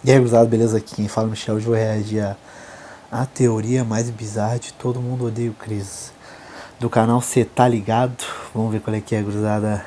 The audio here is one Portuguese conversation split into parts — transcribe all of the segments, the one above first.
E aí, gurizada, beleza? Aqui quem fala é o Michel. Hoje eu vou reagir a teoria mais bizarra de Todo Mundo Odeia o Chris. Do canal Cê Tá Ligado. Vamos ver qual é que é, gurizada.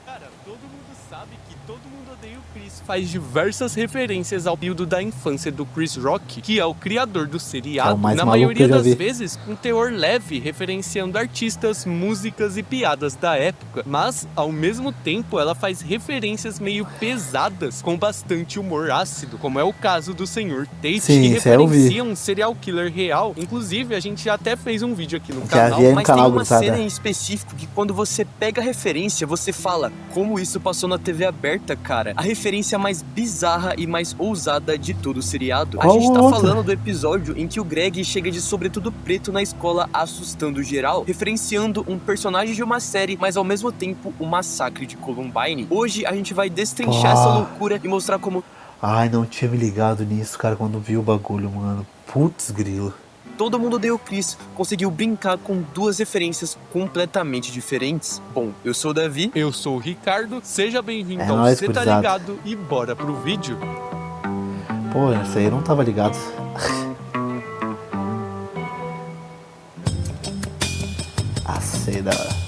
Cara, todo mundo sabe que Todo Mundo Odeia o Chris faz diversas referências ao período da infância do Chris Rock, que é o criador do seriado, É o mais na maluco que maioria eu já das vi. vezes com teor leve, referenciando artistas, músicas e piadas da época, mas, ao mesmo tempo, ela faz referências meio pesadas, com bastante humor ácido, como é o caso do Sr. Tate, Sim, que isso aí eu vi. referencia um serial killer real. Inclusive, a gente já até fez um vídeo aqui no Já canal, vi aí no Mas canal, tem uma gurizada. cena em específico que quando você pega a referência, você fala, como isso passou na TV aberta, cara? A referência mais bizarra e mais ousada de todo o seriado. Qual A gente tá outra? falando do episódio em que o Greg chega de sobretudo preto na escola assustando geral, referenciando um personagem de uma série, mas ao mesmo tempo o massacre de Columbine. Hoje a gente vai destrinchar essa loucura e mostrar como Ai, não tinha me ligado nisso, cara, quando vi o bagulho, mano. Putz, grilo. Todo Mundo Odeia o Chris conseguiu brincar com duas referências completamente diferentes. Bom, eu sou o Davi. Eu sou o Ricardo, seja bem-vindo É ao nóis, Cê Tá gurizada. Ligado e bora pro vídeo. Pô, essa aí eu não tava ligado. Ah, sei da hora.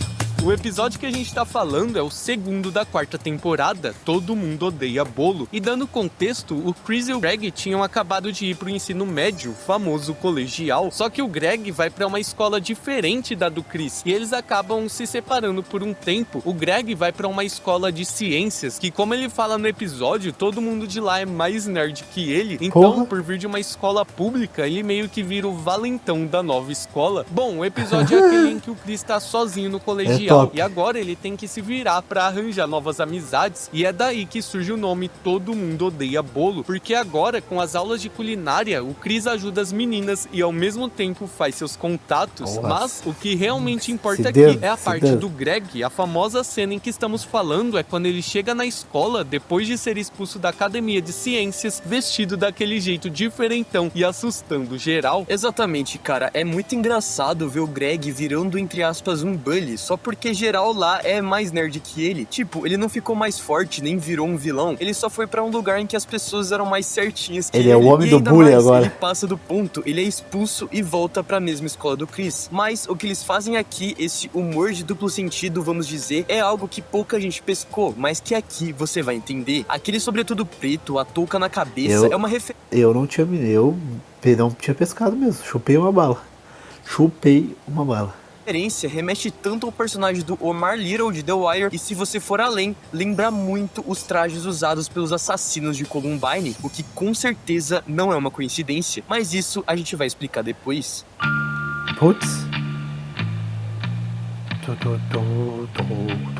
O episódio que a gente tá falando é o segundo da quarta temporada, Todo Mundo Odeia Bolo. E dando contexto, o Chris e o Greg tinham acabado de ir pro ensino médio, famoso colegial, só que o Greg vai pra uma escola diferente da do Chris, e eles acabam se separando por um tempo. O Greg vai pra uma escola de ciências, que como ele fala no episódio, todo mundo de lá é mais nerd que ele, então Porra. por vir de uma escola pública, ele meio que vira o valentão da nova escola. Bom, o episódio é aquele em que o Chris tá sozinho no colegial, top. e agora ele tem que se virar pra arranjar novas amizades, e é daí que surge o nome Todo Mundo Odeia Bolo, porque agora, com as aulas de culinária, o Chris ajuda as meninas e ao mesmo tempo faz seus contatos. Porra. Mas o que realmente importa Se aqui Deus, é a se parte Deus. do Greg. A famosa cena em que estamos falando é quando ele chega na escola depois de ser expulso da academia de ciências, vestido daquele jeito diferentão e assustando geral. Exatamente, cara. É muito engraçado ver o Greg virando, entre aspas, um bully, só porque geral lá é mais nerd que ele. Tipo, ele não ficou mais forte, nem virou um vilão. Ele só foi pra um lugar em que as pessoas eram mais certinhas que Ele é o homem E do ainda bullying mais, agora. Ele passa do ponto, ele é expulso e volta pra mesma escola do Chris. Mas o que eles fazem aqui, esse humor de duplo sentido, vamos dizer, é algo que pouca gente pescou, mas que aqui você vai entender. Aquele sobretudo preto, a touca na cabeça, é uma referência Eu não tinha pescado mesmo. Chupei uma bala. remete tanto ao personagem do Omar Little de The Wire, e se você for além, lembra muito os trajes usados pelos assassinos de Columbine, o que com certeza não é uma coincidência, mas isso a gente vai explicar depois. Putz.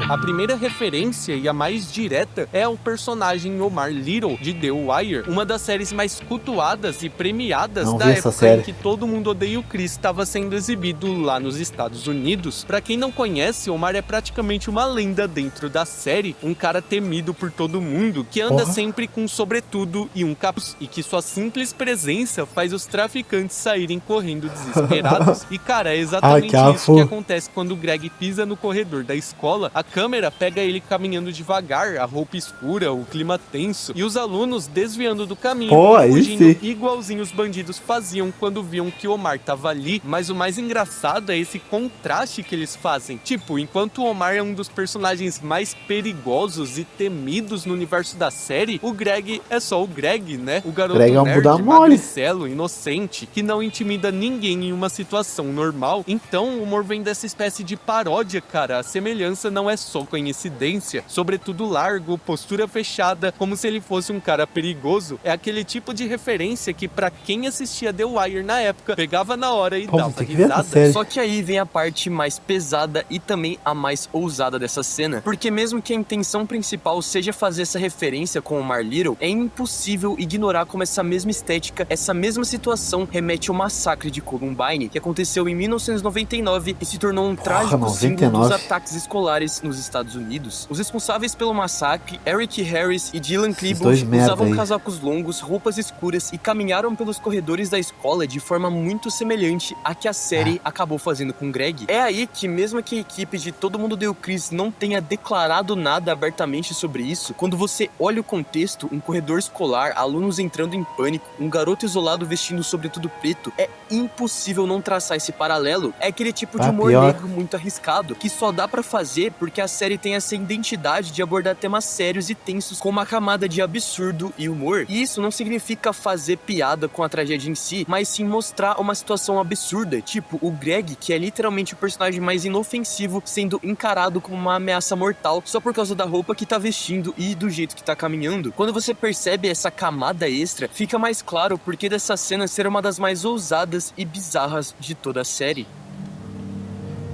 A primeira referência e a mais direta é o personagem Omar Little de The Wire, uma das séries mais cultuadas e premiadas Não da vi essa época série. em que Todo Mundo Odeia o Chris estava sendo exibido lá nos Estados Unidos. Pra quem não conhece, Omar é praticamente uma lenda dentro da série, um cara temido por todo mundo, que anda Porra. sempre com um sobretudo e um capuz, e que sua simples presença faz os traficantes saírem correndo desesperados. E cara, é exatamente Ai, que isso que afo. acontece quando o Greg pisa no corredor da escola. A câmera pega ele caminhando devagar, a roupa escura, o clima tenso, e os alunos desviando do caminho Pô, e aí fugindo sim. igualzinho os bandidos faziam quando viam que o Omar tava ali. Mas o mais engraçado é esse contraste que eles fazem. Tipo, enquanto o Omar é um dos personagens mais perigosos e temidos no universo da série, o Greg é só o Greg, né? O garoto Greg é um nerd, Buda mole. magricelo, inocente, que não intimida ninguém em uma situação normal. Então, o humor vem dessa espécie de paródia, cara. A semelhança não é só coincidência. Sobretudo largo, postura fechada, como se ele fosse um cara perigoso. É aquele tipo de referência que, pra quem assistia The Wire na época, pegava na hora e Pô, dava tem que ver essa risada. série. Só que aí vem a parte mais pesada e também a mais ousada dessa cena, porque mesmo que a intenção principal seja fazer essa referência com o Omar Little, é impossível ignorar como essa mesma estética, essa mesma situação remete ao massacre de Columbine, que aconteceu em 1999 e se tornou um trágico nossa. símbolo dos 99. ataques escolares nos Estados Unidos. Os responsáveis pelo massacre, Eric Harris e Dylan dois Klebold, merda usavam aí. casacos longos, roupas escuras e caminharam pelos corredores da escola de forma muito semelhante à que a série acabou fazendo com Greg. É aí que, mesmo que a equipe de Todo Mundo Odeia o Chris não tenha declarado nada abertamente sobre isso, quando você olha o contexto, um corredor escolar, alunos entrando em pânico, um garoto isolado vestindo sobretudo preto, é impossível não traçar esse paralelo. É aquele tipo de humor pior. negro muito arriscado, que só dá pra fazer porque a série tem essa identidade de abordar temas sérios e tensos com uma camada de absurdo e humor. E isso não significa fazer piada com a tragédia em si, mas sim mostrar uma situação absurda, tipo o Greg, que é literalmente o personagem mais inofensivo, sendo encarado como uma ameaça mortal só por causa da roupa que tá vestindo e do jeito que tá caminhando. Quando você percebe essa camada extra, fica mais claro porque dessa cena ser uma das mais ousadas e bizarras de toda a série.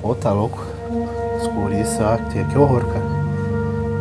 Pô, tá louco. Escuriça, que horror, cara.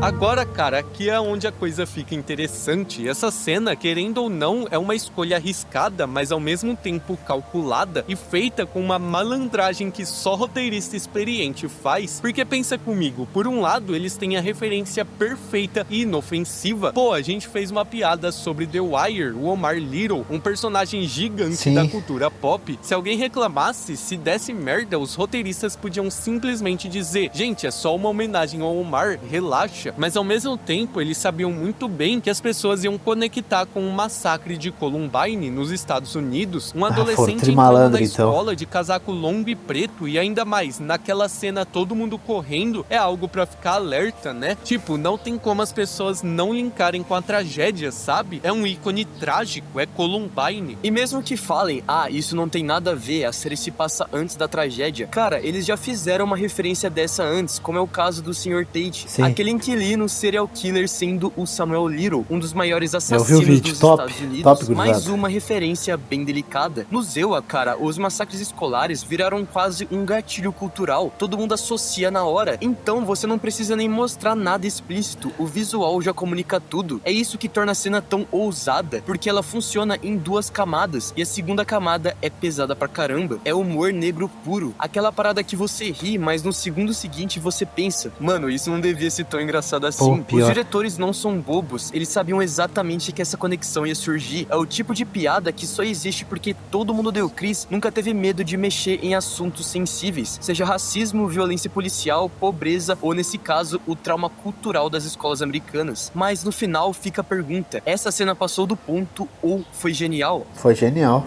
Agora, cara, aqui é onde a coisa fica interessante. Essa cena, querendo ou não, é uma escolha arriscada, mas ao mesmo tempo calculada e feita com uma malandragem que só roteirista experiente faz. Porque pensa comigo, por um lado, eles têm a referência perfeita e inofensiva. Pô, a gente fez uma piada sobre The Wire, o Omar Little, um personagem gigante Sim. da cultura pop. Se alguém reclamasse, se desse merda, os roteiristas podiam simplesmente dizer: gente, é só uma homenagem ao Omar, relaxa. Mas ao mesmo tempo, eles sabiam muito bem que as pessoas iam conectar com o massacre de Columbine nos Estados Unidos. Um foram adolescente entrando trimalandro, na então. escola de casaco longo e preto, e ainda mais, naquela cena todo mundo correndo, é algo pra ficar alerta, né? Tipo, não tem como as pessoas não linkarem com a tragédia, sabe? É um ícone trágico, é Columbine. E mesmo que falem, isso não tem nada a ver, a série se passa antes da tragédia, cara, eles já fizeram uma referência dessa antes, como é o caso do Sr. Tate, Sim. aquele inquilino serial killer sendo o Samuel Little, um dos maiores vi o assassinos vídeo, dos top, Estados Unidos. top, gurizada. Mais uma referência bem delicada. No Zewa, cara, os massacres escolares viraram quase um gatilho cultural, todo mundo associa na hora, então você não precisa nem mostrar nada explícito, o visual já comunica tudo. É isso que torna a cena tão ousada, porque ela funciona em duas camadas, e a segunda camada é pesada pra caramba. É humor negro puro, aquela parada que você ri, mas no segundo seguinte você pensa, mano, isso não devia ser tão engraçado assim. Pô, pior. Os diretores não são bobos, eles sabiam exatamente que essa conexão ia surgir. É o tipo de piada que só existe porque Todo Mundo Odeia o Chris nunca teve medo de mexer em assuntos sensíveis, seja racismo, violência policial, pobreza ou, nesse caso, o trauma cultural das escolas americanas. Mas no final fica a pergunta, essa cena passou do ponto ou foi genial? Foi genial,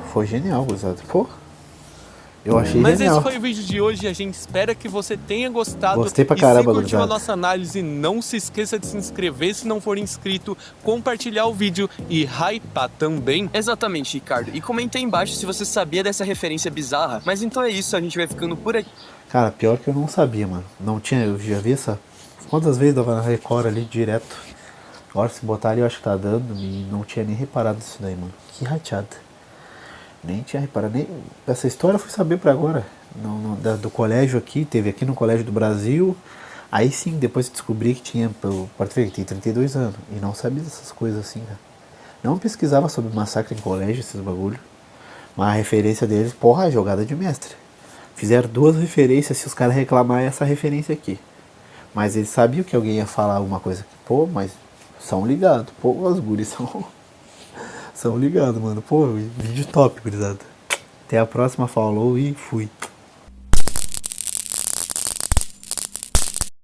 gurizada. Pô, eu achei Mas genial. esse foi o vídeo de hoje, a gente espera que você tenha gostado. Gostei pra e caramba, se curtiu gurizada. a nossa análise, não se esqueça de se inscrever se não for inscrito, compartilhar o vídeo e hypar também. Exatamente, Ricardo. E comenta aí embaixo se você sabia dessa referência bizarra. Mas então é isso, a gente vai ficando por aqui. Cara, pior que eu não sabia, mano. Não tinha, eu já vi essa... Quantas vezes dava na Record ali, direto. Agora, se botar ali, eu acho que tá dando. E não tinha nem reparado nisso daí, mano. Que rateada. Nem tinha reparado. Nem... Essa história eu fui saber pra agora. Do colégio aqui, teve aqui no Colégio do Brasil. Aí sim, depois descobri que tinha... Pode ver que tem 32 anos. E não sabia dessas coisas assim, cara. Não pesquisava sobre massacre em colégio, esses bagulho. Mas a referência deles, porra, jogada de mestre. Fizeram duas referências, se os caras reclamarem essa referência aqui. Mas eles sabiam que alguém ia falar alguma coisa. Pô, mas são ligados. Pô, os guris são ligados, mano. Pô, vídeo top, gurizada. Até a próxima, falou e fui.